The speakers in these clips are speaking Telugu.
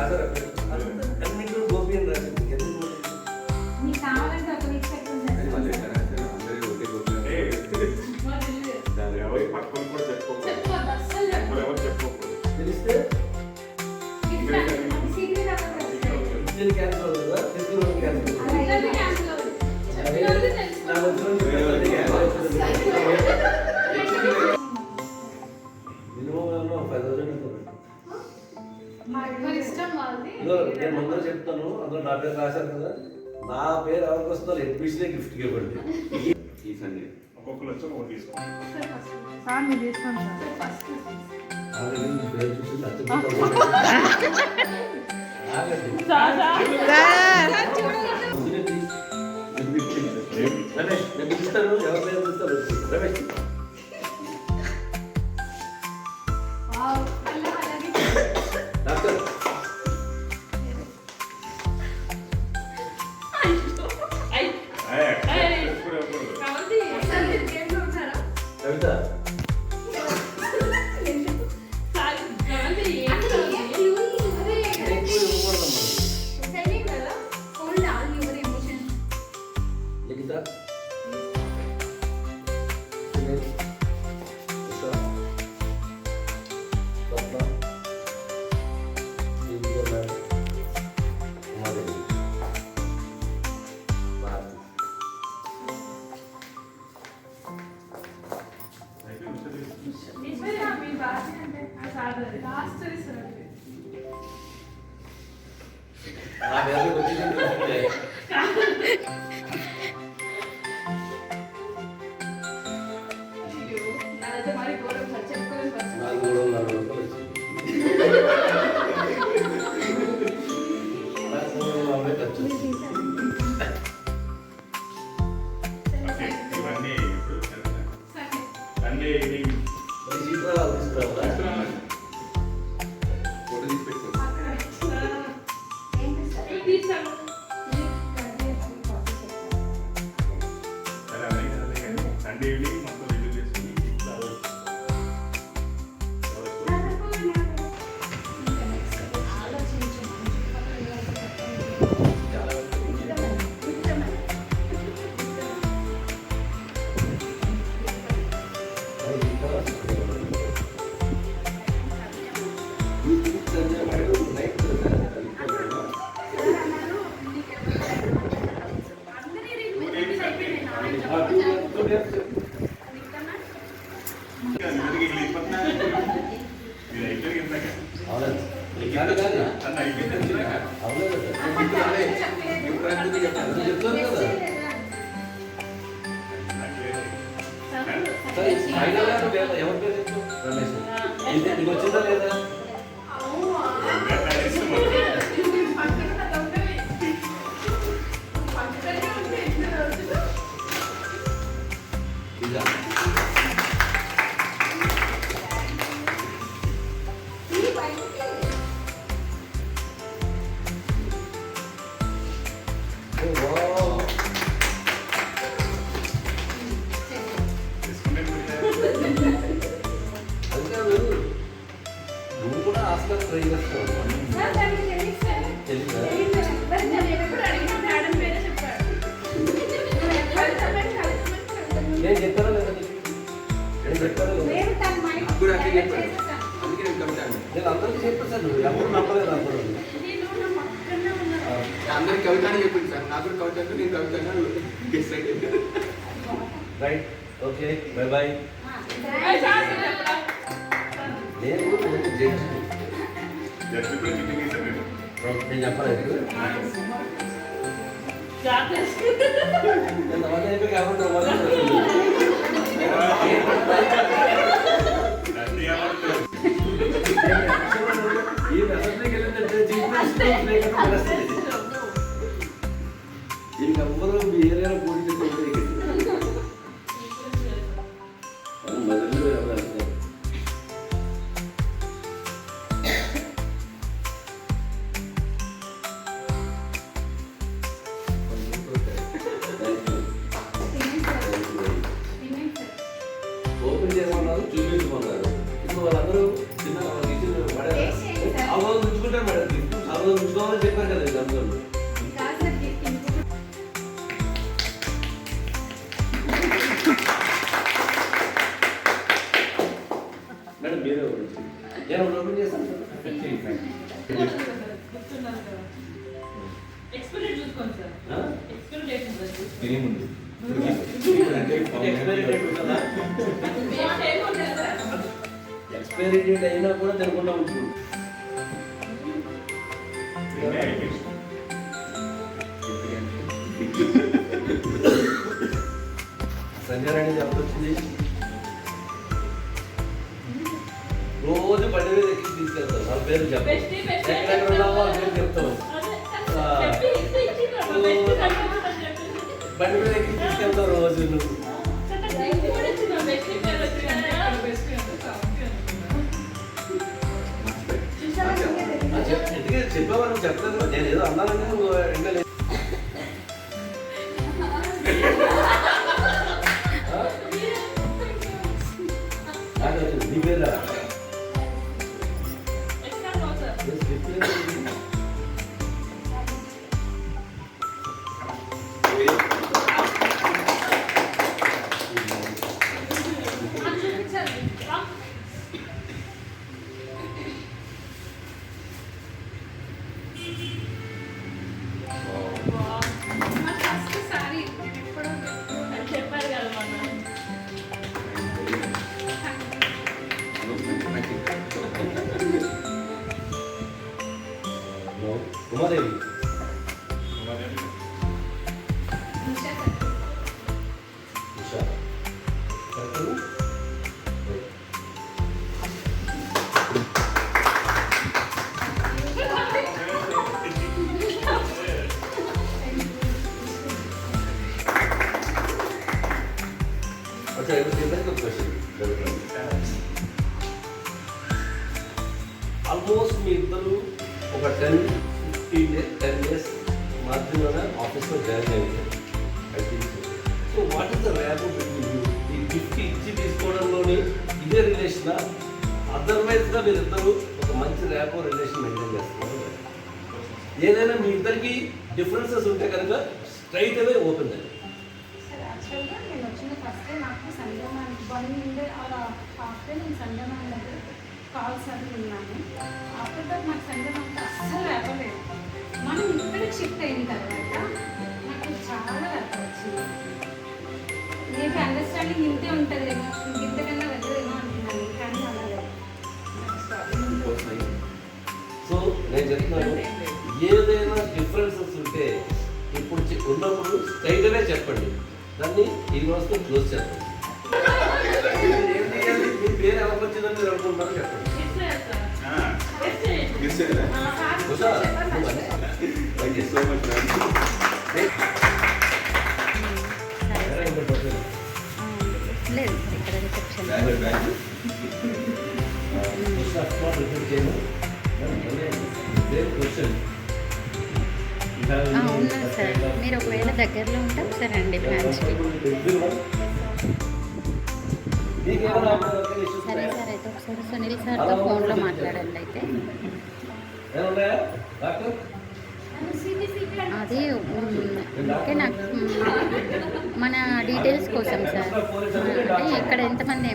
రాసారు అన్నింటిలో గోపి అని రాసింది ఎందుకు నీకు కావాలంటే ఒక వీక్ పెట్టండి తెలిస్తే క్యాన్సల్ అవుతుందా తెలుగు క్యాన్సల్ నేను ముందర చెప్తాను అందులో నా పేరు రాశాను కదా నా పేరు ఎవరికి వస్తుందో ఎడ్మిషనే గిఫ్ట్ ఇవ్వండి ఈ సండే ఒక్కొక్కరు వచ్చి ఒకటి తీసుకోండి పేరు చూసి రమేష్ నేను పిలుస్తాను ఎవరి పేరు పిలుస్తారు రమేష్ డాక్టర్ కవిత నీకు వచ్చిందా లేదా నువ్వు కూడా ఆస్కార్ ట్రై చేస్తావు నేను చెప్పాను లేదా నేను చెప్పాను నేను అందరికీ చెప్పాను సార్ నువ్వు ఎవరు నమ్మలేదు అందరికి కవితని చెప్పింది సార్ నాకు కవిత నేను కవిత decide right okay bye bye నేను నేను చెప్పలేదు నేను తర్వాత అయిపోయి కాబట్టి ఈ అసెంబ్లీకి వెళ్ళిందంటే దీనికి ఎవ్వరూ మీ ఏరియాలో పోటీ చేస్తే మొదలు ఎవరు ఓపెన్ చేయమన్నారు చూపించమన్నారు ఇప్పుడు వాళ్ళందరూ చిన్న ఉంచుకుంటారు మేడం రోజు ఉంచుకోవాలని చెప్పారు కదా రంజాన్. కాదు సార్ గిఫ్ట్ ఇంకొకటి మేడం మీరే నేను ఓపెన్ చేస్తాను సార్. ఎక్స్పైరీ చూసుకోండి సార్. ఆ? ఎక్స్పైరీ డేట్ ఉంటుంది. తినే ముందు ఎక్స్పైరీ డేట్ ఉంటుందా? డేట్ ఏమి ఉంటుంది సార్? ఎక్స్పైరీ డేట్ అయినా కూడా తినకుండా ఉంటుంది. నిన్నే అయిపోయింది. సంజయ్ అనేది ఎప్పుడొచ్చింది? రోజు బండి మీద ఎక్కి తీసుకెళ్తారు. వాళ్ళ పేరు చెప్పు. బెస్టీ, బెస్టీ అని ఎక్కడెక్కడ ఉన్నామో వాళ్ళ పేరు చెప్తాం. అదే, ఆ. చెప్పి ఇస్తే ఇచ్చిండ్రు. బెస్టీ అని చెప్పి. బండి మీద ఎక్కి తీసుకెళ్తారు రోజు నువ్వు. గిఫ్ట్ కూడా ఇచ్చిండ్రు. బెస్టీ పేరు వచ్చింది కదా. చూసారా మీకే తెలియదు. ఎందుకంటే చెప్పేవాళ్ళు చెప్పలేదు. నేను ఏదో అన్నానంటే నువ్వు ఇంకా లేదు. నాకు వచ్చింది. నీ పేరా? Extra no sir. ఏ స్లిప్ లేదు. అది చూపించాలి. రా. మా ఫస్ట్ సారీ నేను ఎప్పుడూ అది చెప్పారు కదా మొన్న. ఉమాదేవి ఉషా సార్. ఉషా కరెక్ట్. अच्छा it was different question. Almost మీ ఇద్దరు ఒక 10 డేస్ మాధ్యమేనా ఆఫీస్లో జాయిన్ అయ్యారు. I think so what is the rapport between you? ఈ గిఫ్ట్ ఇచ్చి తీసుకోవడంలోని ఇదే రిలేషనా? అదర్వైజ్గా మీరు ఇద్దరు ఒక మంచి ర్యాపో రిలేషన్ మెయింటైన్ చేస్తున్నారు. ఏదైనా మీ ఇద్దరికి డిఫరెన్సెస్ ఉంటే కనుక స్ట్రైట్ అవే ఓపెన్ చేయండి. సార్ యాక్చువల్గా నేను వచ్చిన ఫస్ట్ డే నాకు సంజయ్ వన్ డే ఆఫ్టర్ నేను సంజయ్ దగ్గర కాల్స్ అది ఉన్నాను. ఆఫ్టర్ దట్ నాకు సంజయ్ అస్సలు రేపలేదు. మనం ఇక్కడికి షిఫ్ట్ అయిన తర్వాత నాకు చాలా రేప వచ్చింది. మేబీ అండర్స్టాండింగ్ ఇంతే ఉంటుందేమో, ఇంతకన్నా వెళ్ళదేమో అంటున్నాను. కానీ అలా లేదు. సో నేను చెప్తున్నాను, ఏదైనా డిఫరెన్సెస్ ఉంటే ఇప్పుడు ఉన్నప్పుడు స్ట్రైట్గా చెప్పండి. దాన్ని ఈ రోజుతో క్లోజ్ చెప్పండి. ఏం చేయాలి? మీ పేరు ఎలా వచ్చిందని మీరు అనుకుంటున్నారో చెప్పండి. గిఫ్ట్ లేదు సార్. ఆ, గిఫ్ట్ చేయండి. గిఫ్ట్ చేయరా? Usha, thank you so much ma'am. లేదు ఇక్కడ రిసెప్షన్ ఉన్నారు సార్. మీరు ఒకవేళ దగ్గరలో ఉంటే ఒకసారి రండి బ్రాంచ్కి. సరే సార్, అయితే ఒకసారి సునీల్ సార్తో ఫోన్లో మాట్లాడండి. అయితే అది ఓకే. నాకు మన డీటెయిల్స్ కోసం సార్. అంటే ఇక్కడ ఎంతమంది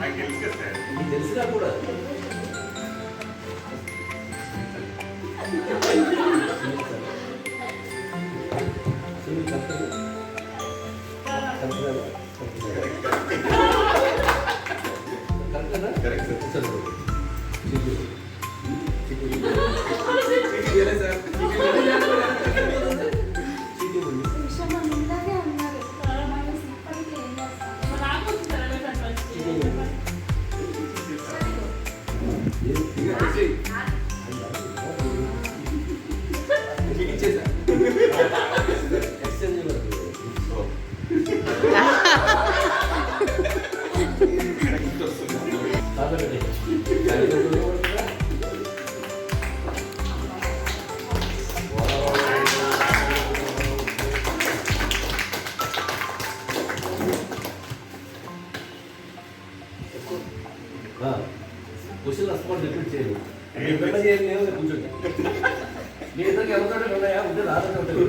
నాకు తెలుసు కదా సార్. తెలిసినా కూడా కరెక్ట్ సార్. కరెక్ట్. చేయలేదు సార్. విషయం మనం ఇలాగే అన్నారు. మనం ఇప్పటికీ ఏం చేస్తాం? నాకు వచ్చింది సార్. అదే సార్ ఫస్ట్. ఇచ్చేసా. గిఫ్ట్ వస్తుంది. క్వశ్చన్ రెస్పాండ్ రిపీట్ చేయండి. కూర్చోండి. మీ ఇద్దరికి ఎవరితో ఉన్నాయా ఉంటే రాదని ఉంటుంది